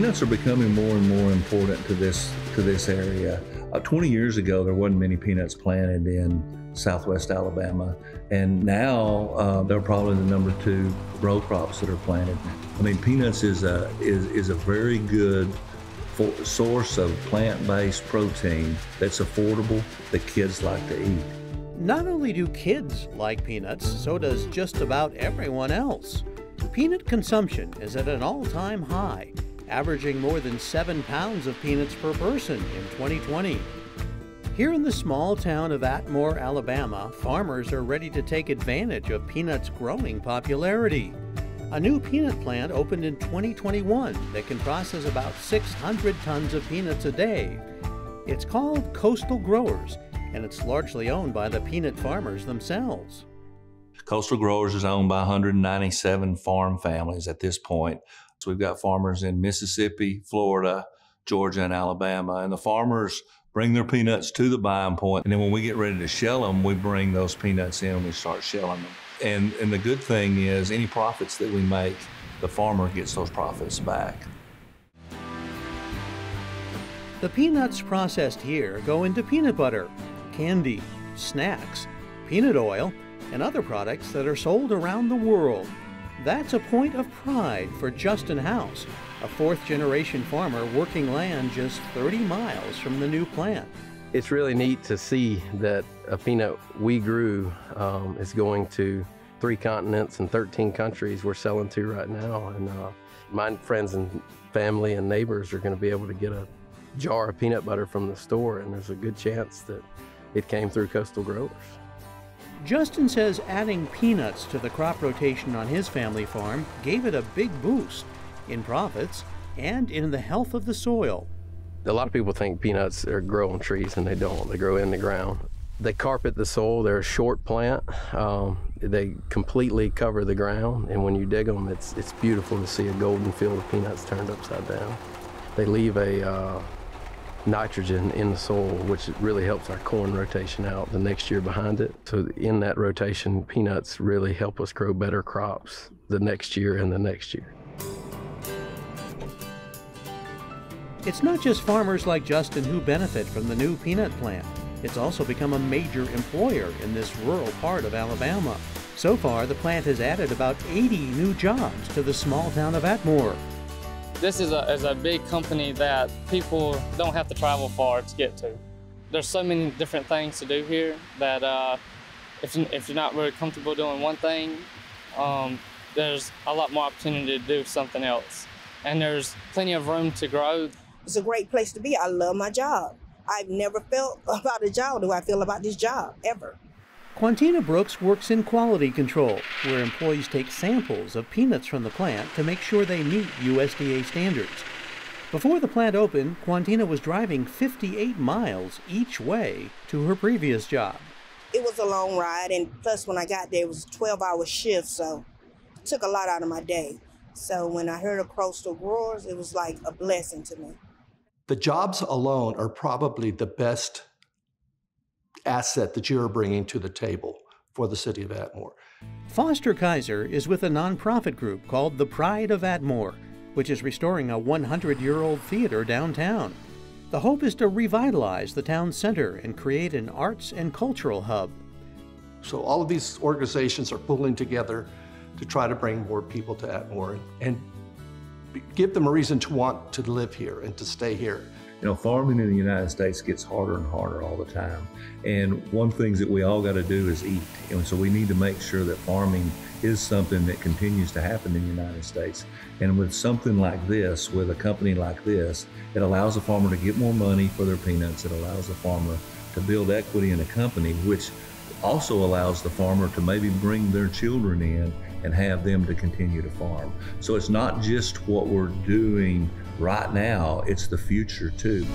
Peanuts are becoming more and more important to this area. 20 years ago, there wasn't many peanuts planted in southwest Alabama, and now they're probably the #2 row crops that are planted. I mean, peanuts is a very good source of plant-based protein that's affordable that kids like to eat. Not only do kids like peanuts, so does just about everyone else. Peanut consumption is at an all-time high, averaging more than 7 pounds of peanuts per person in 2020. Here in the small town of Atmore, Alabama, farmers are ready to take advantage of peanuts' growing popularity. A new peanut plant opened in 2021 that can process about 600 tons of peanuts a day. It's called Coastal Growers, and it's largely owned by the peanut farmers themselves. Coastal Growers is owned by 197 farm families at this point. So we've got farmers in Mississippi, Florida, Georgia, and Alabama, and the farmers bring their peanuts to the buying point, and then when we get ready to shell them, we bring those peanuts in and we start shelling them. And the good thing is, any profits that we make, the farmer gets those profits back. The peanuts processed here go into peanut butter, candy, snacks, peanut oil, and other products that are sold around the world. That's a point of pride for Justin House, a fourth-generation farmer working land just 30 miles from the new plant. It's really neat to see that a peanut we grew is going to 3 continents and 13 countries we're selling to right now. And my friends and family and neighbors are going to be able to get a jar of peanut butter from the store, and there's a good chance that it came through Coastal Growers. Justin says adding peanuts to the crop rotation on his family farm gave it a big boost in profits and in the health of the soil. A lot of people think peanuts are growing trees, and they don't. They grow in the ground. They carpet the soil. They're a short plant. They completely cover the ground, and when you dig them, it's beautiful to see a golden field of peanuts turned upside down. They leave a nitrogen in the soil, which really helps our corn rotation out the next year behind it. So in that rotation, peanuts really help us grow better crops the next year and the next year. It's not just farmers like Justin who benefit from the new peanut plant. It's also become a major employer in this rural part of Alabama. So far, the plant has added about 80 new jobs to the small town of Atmore. This is a big company that people don't have to travel far to get to. There's so many different things to do here that if you're not really comfortable doing one thing, there's a lot more opportunity to do something else. And there's plenty of room to grow. It's a great place to be. I love my job. I've never felt about a job the way I feel about this job, ever. Quantina Brooks works in quality control, where employees take samples of peanuts from the plant to make sure they meet USDA standards. Before the plant opened, Quantina was driving 58 miles each way to her previous job. It was a long ride, and plus when I got there, it was a 12-hour shift, so it took a lot out of my day. So when I heard of Coastal Growers, it was like a blessing to me. The jobs alone are probably the best asset that you're bringing to the table for the city of Atmore. Foster Kaiser is with a nonprofit group called the Pride of Atmore, which is restoring a 100-year-old theater downtown. The hope is to revitalize the town center and create an arts and cultural hub. So all of these organizations are pulling together to try to bring more people to Atmore and give them a reason to want to live here and to stay here. You know, farming in the United States gets harder and harder all the time. And one thing that we all got to do is eat. And so we need to make sure that farming is something that continues to happen in the United States. And with something like this, with a company like this, it allows the farmer to get more money for their peanuts. It allows the farmer to build equity in a company, which also allows the farmer to maybe bring their children in and have them to continue to farm. So it's not just what we're doing right now, it's the future too.